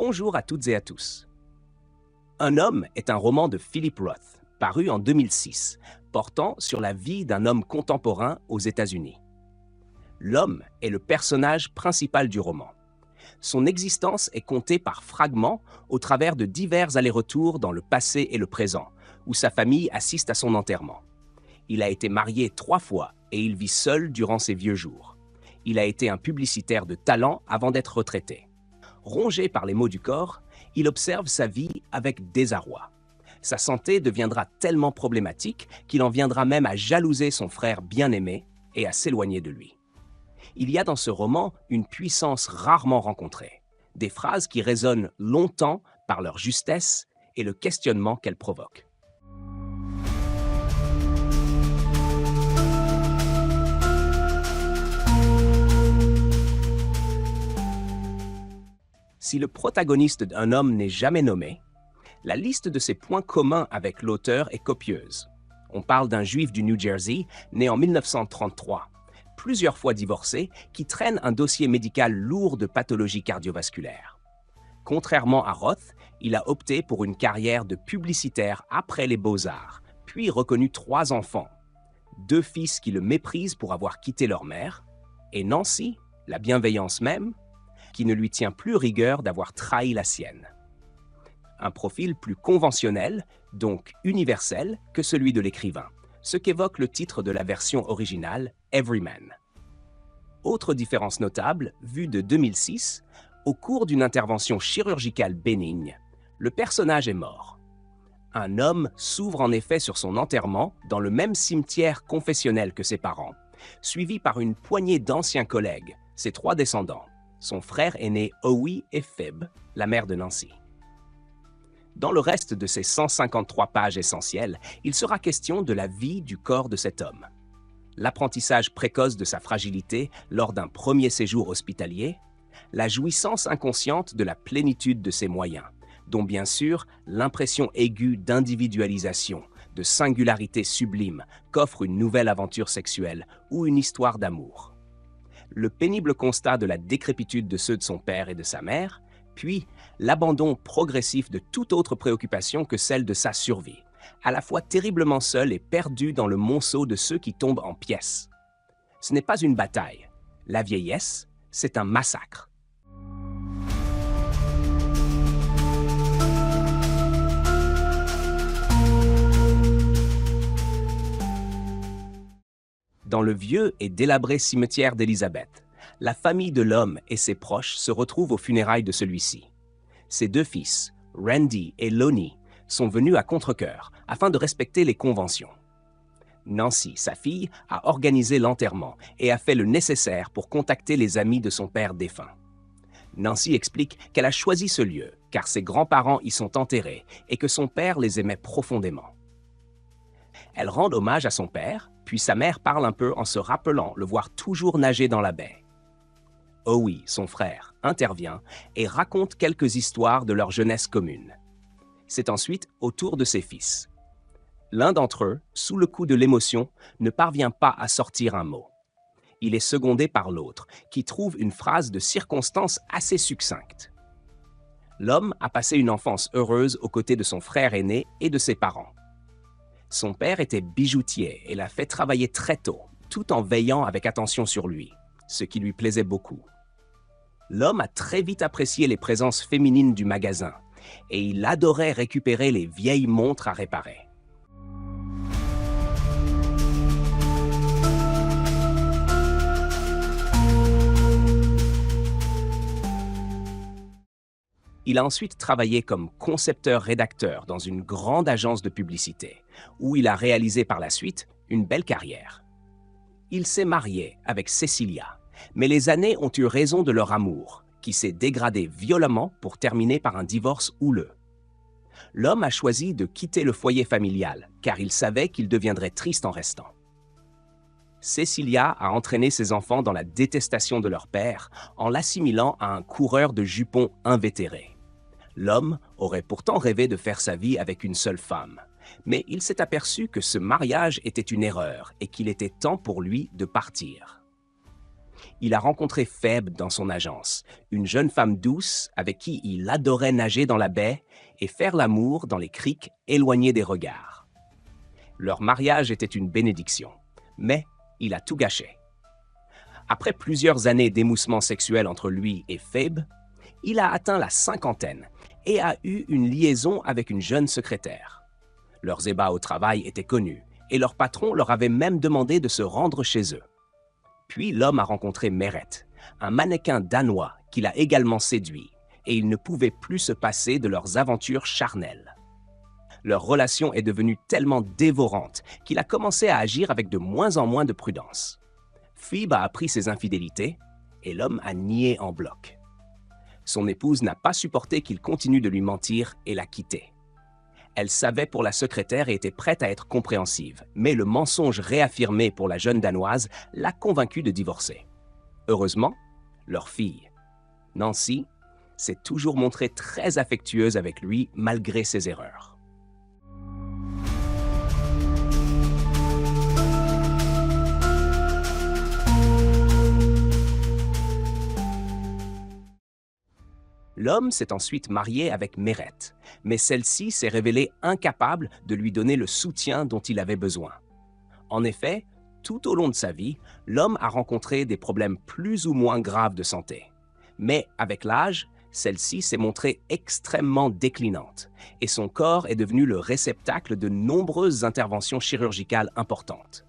Bonjour à toutes et à tous. Un homme est un roman de Philip Roth, paru en 2006, portant sur la vie d'un homme contemporain aux États-Unis. L'homme est le personnage principal du roman. Son existence est contée par fragments au travers de divers allers-retours dans le passé et le présent, où sa famille assiste à son enterrement. Il a été marié 3 fois et il vit seul durant ses vieux jours. Il a été un publicitaire de talent avant d'être retraité. Rongé par les maux du corps, il observe sa vie avec désarroi. Sa santé deviendra tellement problématique qu'il en viendra même à jalouser son frère bien-aimé et à s'éloigner de lui. Il y a dans ce roman une puissance rarement rencontrée, des phrases qui résonnent longtemps par leur justesse et le questionnement qu'elles provoquent. Si le protagoniste d'un homme n'est jamais nommé, la liste de ses points communs avec l'auteur est copieuse. On parle d'un juif du New Jersey, né en 1933, plusieurs fois divorcé, qui traîne un dossier médical lourd de pathologies cardiovasculaires. Contrairement à Roth, il a opté pour une carrière de publicitaire après les beaux-arts, puis reconnu 3 enfants, 2 fils qui le méprisent pour avoir quitté leur mère, et Nancy, la bienveillance même, qui ne lui tient plus rigueur d'avoir trahi la sienne. Un profil plus conventionnel, donc universel, que celui de l'écrivain, ce qu'évoque le titre de la version originale, Everyman. Autre différence notable, vue de 2006, au cours d'une intervention chirurgicale bénigne, le personnage est mort. Un homme s'ouvre en effet sur son enterrement dans le même cimetière confessionnel que ses parents, suivi par une poignée d'anciens collègues, ses 3 descendants, son frère aîné Howie et Phoebe, la mère de Nancy. Dans le reste de ces 153 pages essentielles, il sera question de la vie du corps de cet homme. L'apprentissage précoce de sa fragilité lors d'un premier séjour hospitalier, la jouissance inconsciente de la plénitude de ses moyens, dont bien sûr l'impression aiguë d'individualisation, de singularité sublime qu'offre une nouvelle aventure sexuelle ou une histoire d'amour. Le pénible constat de la décrépitude de ceux de son père et de sa mère, puis l'abandon progressif de toute autre préoccupation que celle de sa survie, à la fois terriblement seul et perdu dans le monceau de ceux qui tombent en pièces. Ce n'est pas une bataille. La vieillesse, c'est un massacre. Dans le vieux et délabré cimetière d'Elizabeth, la famille de l'homme et ses proches se retrouvent aux funérailles de celui-ci. Ses 2 fils, Randy et Lonnie, sont venus à contre-cœur afin de respecter les conventions. Nancy, sa fille, a organisé l'enterrement et a fait le nécessaire pour contacter les amis de son père défunt. Nancy explique qu'elle a choisi ce lieu car ses grands-parents y sont enterrés et que son père les aimait profondément. Elle rend hommage à son père, puis sa mère parle un peu en se rappelant le voir toujours nager dans la baie. Howie, son frère, intervient et raconte quelques histoires de leur jeunesse commune. C'est ensuite au tour de ses fils. L'un d'entre eux, sous le coup de l'émotion, ne parvient pas à sortir un mot. Il est secondé par l'autre, qui trouve une phrase de circonstance assez succincte. L'homme a passé une enfance heureuse aux côtés de son frère aîné et de ses parents. Son père était bijoutier et l'a fait travailler très tôt, tout en veillant avec attention sur lui, ce qui lui plaisait beaucoup. L'homme a très vite apprécié les présences féminines du magasin et il adorait récupérer les vieilles montres à réparer. Il a ensuite travaillé comme concepteur-rédacteur dans une grande agence de publicité, où il a réalisé par la suite une belle carrière. Il s'est marié avec Cecilia, mais les années ont eu raison de leur amour, qui s'est dégradé violemment pour terminer par un divorce houleux. L'homme a choisi de quitter le foyer familial, car il savait qu'il deviendrait triste en restant. Cecilia a entraîné ses enfants dans la détestation de leur père en l'assimilant à un coureur de jupons invétéré. L'homme aurait pourtant rêvé de faire sa vie avec une seule femme, mais il s'est aperçu que ce mariage était une erreur et qu'il était temps pour lui de partir. Il a rencontré Phoebe dans son agence, une jeune femme douce avec qui il adorait nager dans la baie et faire l'amour dans les criques éloignées des regards. Leur mariage était une bénédiction, mais il a tout gâché. Après plusieurs années d'émoussement sexuel entre lui et Phoebe, il a atteint la cinquantaine et a eu une liaison avec une jeune secrétaire. Leurs ébats au travail étaient connus et leur patron leur avait même demandé de se rendre chez eux. Puis l'homme a rencontré Meret, un mannequin danois qu'il a également séduit, et il ne pouvait plus se passer de leurs aventures charnelles. Leur relation est devenue tellement dévorante qu'il a commencé à agir avec de moins en moins de prudence. Phoebe a appris ses infidélités et l'homme a nié en bloc. Son épouse n'a pas supporté qu'il continue de lui mentir et l'a quitté. Elle savait pour la secrétaire et était prête à être compréhensive, mais le mensonge réaffirmé pour la jeune Danoise l'a convaincue de divorcer. Heureusement, leur fille, Nancy, s'est toujours montrée très affectueuse avec lui malgré ses erreurs. L'homme s'est ensuite marié avec Meret, mais celle-ci s'est révélée incapable de lui donner le soutien dont il avait besoin. En effet, tout au long de sa vie, l'homme a rencontré des problèmes plus ou moins graves de santé. Mais avec l'âge, celle-ci s'est montrée extrêmement déclinante et son corps est devenu le réceptacle de nombreuses interventions chirurgicales importantes.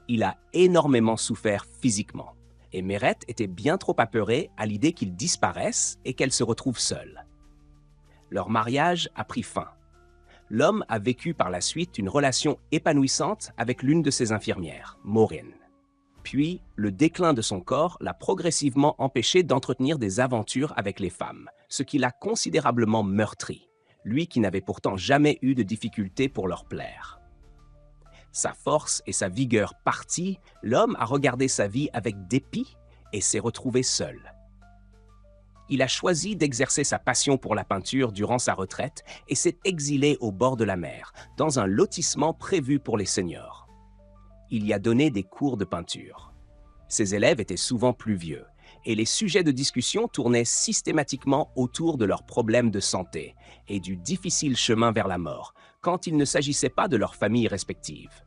Il a énormément souffert physiquement. Et Meret était bien trop apeurée à l'idée qu'il disparaisse et qu'elle se retrouve seule. Leur mariage a pris fin. L'homme a vécu par la suite une relation épanouissante avec l'une de ses infirmières, Maureen. Puis, le déclin de son corps l'a progressivement empêché d'entretenir des aventures avec les femmes, ce qui l'a considérablement meurtri, lui qui n'avait pourtant jamais eu de difficulté pour leur plaire. Sa force et sa vigueur parties, l'homme a regardé sa vie avec dépit et s'est retrouvé seul. Il a choisi d'exercer sa passion pour la peinture durant sa retraite et s'est exilé au bord de la mer, dans un lotissement prévu pour les seniors. Il y a donné des cours de peinture. Ses élèves étaient souvent plus vieux, et les sujets de discussion tournaient systématiquement autour de leurs problèmes de santé et du difficile chemin vers la mort, quand il ne s'agissait pas de leurs familles respectives.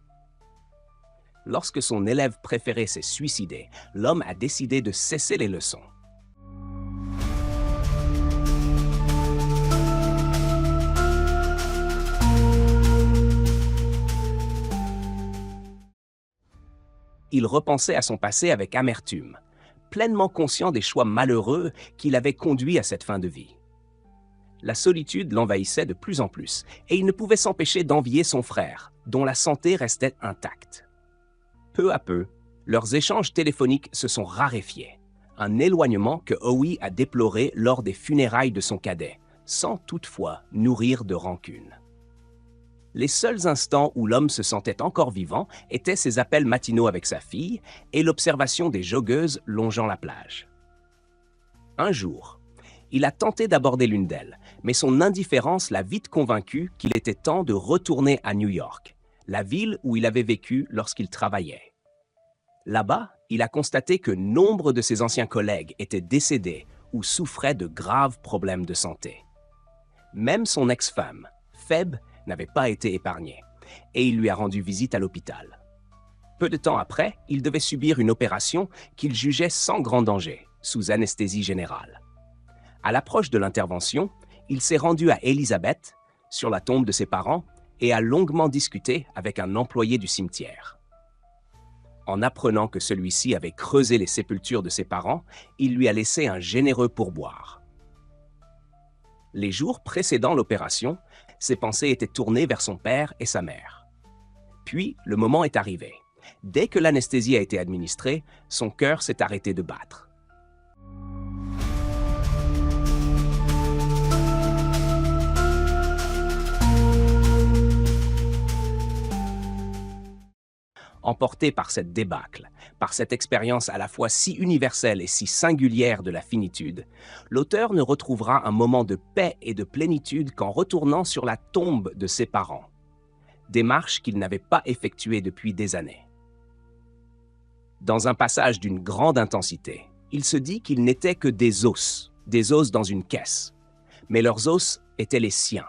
Lorsque son élève préféré s'est suicidé, l'homme a décidé de cesser les leçons. Il repensait à son passé avec amertume, pleinement conscient des choix malheureux qui l'avaient conduit à cette fin de vie. La solitude l'envahissait de plus en plus, et il ne pouvait s'empêcher d'envier son frère, dont la santé restait intacte. Peu à peu, leurs échanges téléphoniques se sont raréfiés, un éloignement que Howie a déploré lors des funérailles de son cadet, sans toutefois nourrir de rancune. Les seuls instants où l'homme se sentait encore vivant étaient ses appels matinaux avec sa fille et l'observation des joggeuses longeant la plage. Un jour, il a tenté d'aborder l'une d'elles, mais son indifférence l'a vite convaincu qu'il était temps de retourner à New York, la ville où il avait vécu lorsqu'il travaillait. Là-bas, il a constaté que nombre de ses anciens collègues étaient décédés ou souffraient de graves problèmes de santé. Même son ex-femme, Phoebe, n'avait pas été épargnée, et il lui a rendu visite à l'hôpital. Peu de temps après, il devait subir une opération qu'il jugeait sans grand danger, sous anesthésie générale. À l'approche de l'intervention, il s'est rendu à Elizabeth, sur la tombe de ses parents, et a longuement discuté avec un employé du cimetière. En apprenant que celui-ci avait creusé les sépultures de ses parents, il lui a laissé un généreux pourboire. Les jours précédant l'opération, ses pensées étaient tournées vers son père et sa mère. Puis, le moment est arrivé. Dès que l'anesthésie a été administrée, son cœur s'est arrêté de battre. Emporté par cette débâcle, par cette expérience à la fois si universelle et si singulière de la finitude, l'auteur ne retrouvera un moment de paix et de plénitude qu'en retournant sur la tombe de ses parents, démarche qu'il n'avait pas effectuée depuis des années. Dans un passage d'une grande intensité, il se dit qu'ils n'étaient que des os dans une caisse. Mais leurs os étaient les siens.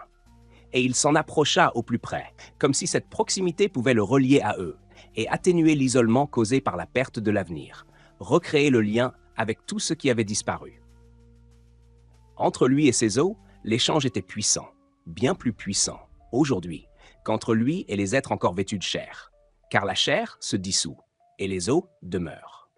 Et il s'en approcha au plus près, comme si cette proximité pouvait le relier à eux et atténuer l'isolement causé par la perte de l'avenir, recréer le lien avec tout ce qui avait disparu. Entre lui et ses os, l'échange était puissant, bien plus puissant, aujourd'hui, qu'entre lui et les êtres encore vêtus de chair, car la chair se dissout et les os demeurent.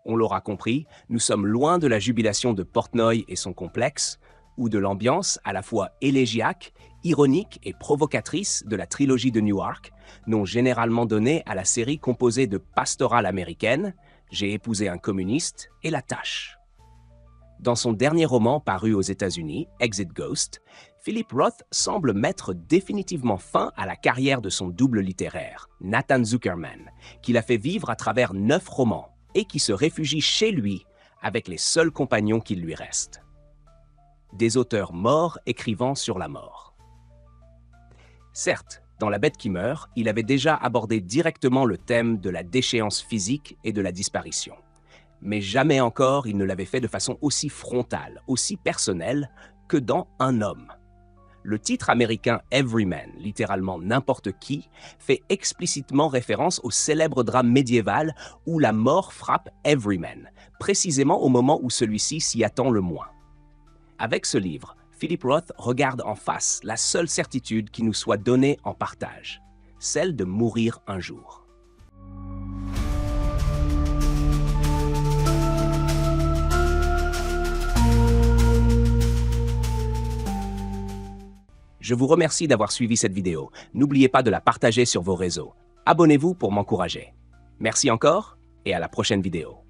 On l'aura compris, nous sommes loin de la jubilation de Portnoy et son complexe, ou de l'ambiance à la fois élégiaque, ironique et provocatrice de la trilogie de Newark, nom généralement donné à la série composée de pastorales américaines, J'ai épousé un communiste et La Tâche. Dans son dernier roman paru aux États-Unis, Exit Ghost, Philip Roth semble mettre définitivement fin à la carrière de son double littéraire, Nathan Zuckerman, qu'il a fait vivre à travers 9 romans et qui se réfugie chez lui avec les seuls compagnons qu'il lui reste. Des auteurs morts écrivant sur la mort. Certes, dans La Bête qui meurt, il avait déjà abordé directement le thème de la déchéance physique et de la disparition. Mais jamais encore il ne l'avait fait de façon aussi frontale, aussi personnelle que dans Un homme. Le titre américain Everyman, littéralement n'importe qui, fait explicitement référence au célèbre drame médiéval où la mort frappe Everyman, précisément au moment où celui-ci s'y attend le moins. Avec ce livre, Philip Roth regarde en face la seule certitude qui nous soit donnée en partage, celle de mourir un jour. Je vous remercie d'avoir suivi cette vidéo. N'oubliez pas de la partager sur vos réseaux. Abonnez-vous pour m'encourager. Merci encore et à la prochaine vidéo.